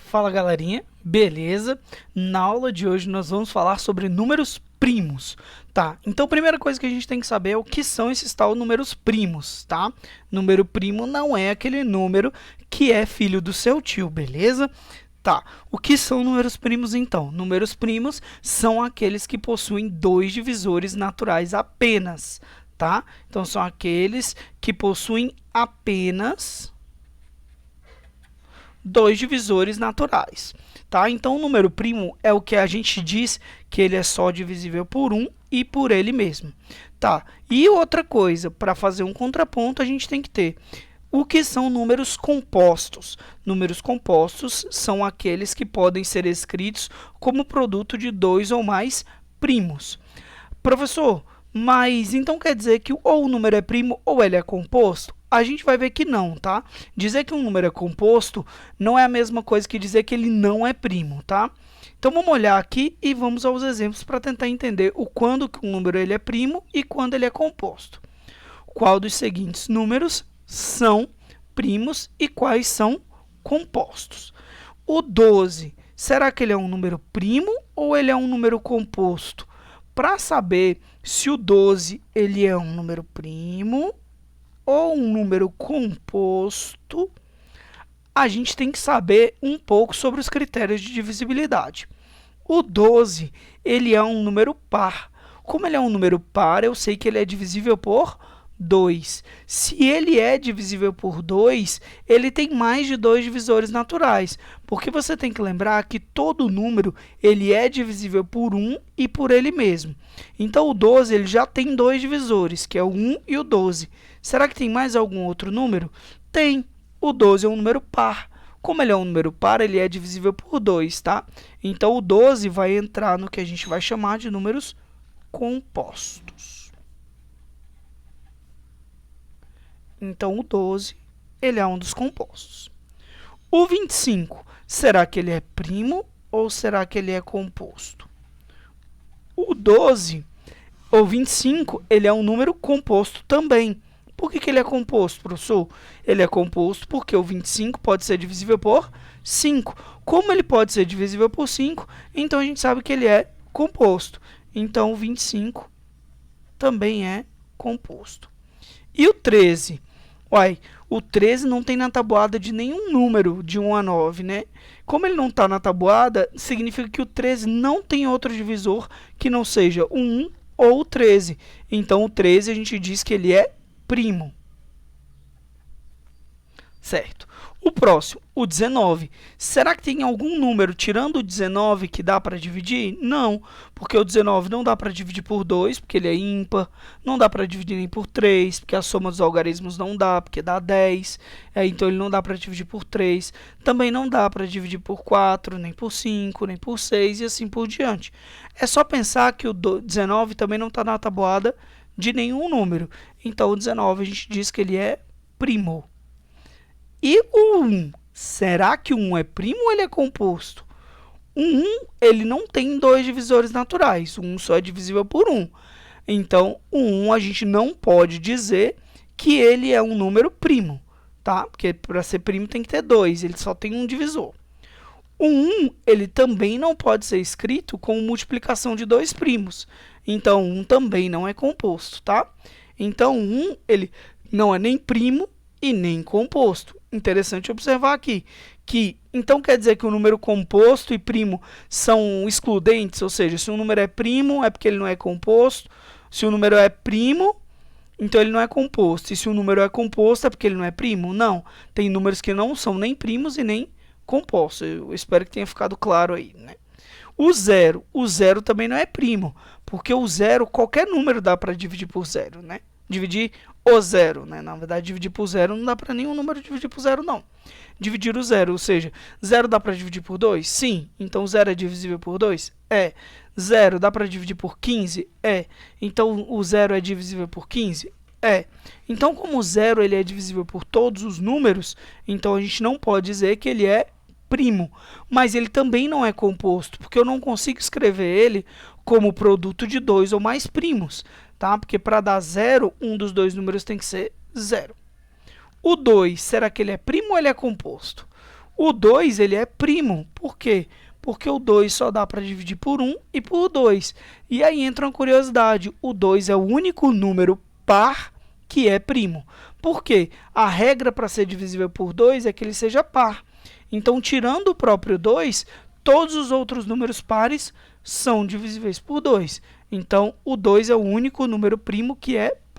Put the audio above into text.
Fala galerinha, beleza? Na aula de hoje nós vamos falar sobre números primos, tá? Então a primeira coisa que a gente tem que saber é o que são esses tal números primos, tá? Número primo não é aquele número que é filho do seu tio, beleza? Tá, o que são números primos então? Números primos são aqueles que possuem dois divisores naturais apenas, tá? Então são aqueles que possuem apenas dois divisores naturais, tá? Então, o número primo é o que a gente diz que ele é só divisível por 1 e por ele mesmo, tá? E outra coisa, para fazer um contraponto, a gente tem que ter o que são números compostos. Números compostos são aqueles que podem ser escritos como produto de dois ou mais primos. Professor, mas então quer dizer que ou o número é primo ou ele é composto? A gente vai ver que não, tá? Dizer que um número é composto não é a mesma coisa que dizer que ele não é primo, tá? Então vamos olhar aqui e vamos aos exemplos para tentar entender o quando que um número ele é primo e quando ele é composto. Qual dos seguintes números são primos e quais são compostos? O 12, será que ele é um número primo ou ele é um número composto? Para saber se o 12 ele é um número primo ou um número composto, a gente tem que saber um pouco sobre os critérios de divisibilidade. O 12, ele é um número par. Como ele é um número par, eu sei que ele é divisível por 2. Se ele é divisível por 2, ele tem mais de dois divisores naturais, porque você tem que lembrar que todo número ele é divisível por 1 e por ele mesmo. Então, o 12 ele já tem dois divisores, que é o 1 e o 12. Será que tem mais algum outro número? Tem. O 12 é um número par. Como ele é um número par, ele é divisível por 2, tá? Então, o 12 vai entrar no que a gente vai chamar de números compostos. Então, o 12, ele é um dos compostos. O 25, será que ele é primo ou será que ele é composto? O 12, ou 25, ele é um número composto também. Por que ele é composto, professor? Ele é composto porque o 25 pode ser divisível por 5. Como ele pode ser divisível por 5, então a gente sabe que ele é composto. Então, o 25 também é composto. E o 13? Uai, o 13 não tem na tabuada de nenhum número de 1 a 9, né? Como ele não está na tabuada, significa que o 13 não tem outro divisor que não seja o 1 ou o 13. Então, o 13 a gente diz que ele é primo. Certo. O próximo, o 19. Será que tem algum número, tirando o 19, que dá para dividir? Não, porque o 19 não dá para dividir por 2, porque ele é ímpar. Não dá para dividir nem por 3, porque a soma dos algarismos não dá, porque dá 10. Então, ele não dá para dividir por 3. Também não dá para dividir por 4, nem por 5, nem por 6 e assim por diante. É só pensar que o 19 também não está na tabuada de nenhum número. Então, o 19 a gente diz que ele é primo. E o 1? Será que o 1 é primo ou ele é composto? O 1 ele não tem dois divisores naturais. O 1 só é divisível por 1. Então, o 1 a gente não pode dizer que ele é um número primo, tá? Porque para ser primo tem que ter 2, ele só tem um divisor. O 1 ele também não pode ser escrito como multiplicação de dois primos. Então, 1 também não é composto, tá? Então, 1 ele não é nem primo e nem composto. Interessante observar aqui que, então, quer dizer que o número composto e primo são excludentes, ou seja, se um número é primo é porque ele não é composto, se o número é primo, então ele não é composto, e se o número é composto é porque ele não é primo? Não, tem números que não são nem primos e nem compostos. Eu espero que tenha ficado claro aí, né? O 0 também não é primo, porque o 0, qualquer número dá para dividir por 0, né? Dividir o 0, né? Na verdade, dividir por 0 não dá para nenhum número dividir por 0, não. Dividir o 0, ou seja, 0 dá para dividir por 2? Sim. Então, 0 é divisível por 2? É. 0 dá para dividir por 15? É. Então, o 0 é divisível por 15? É. Então, como o 0 ele é divisível por todos os números, então a gente não pode dizer que ele é primo. Mas ele também não é composto, porque eu não consigo escrever ele como produto de dois ou mais primos, tá? Porque para dar 0, um dos dois números tem que ser 0. O 2, será que ele é primo ou ele é composto? O 2, ele é primo. Por quê? Porque o 2 só dá para dividir por 1 e por 2. E aí entra uma curiosidade. O 2 é o único número par que é primo. Por quê? A regra para ser divisível por 2 é que ele seja par. Então, tirando o próprio 2, todos os outros números pares são divisíveis por 2. Então, o 2 é o único número primo que é par.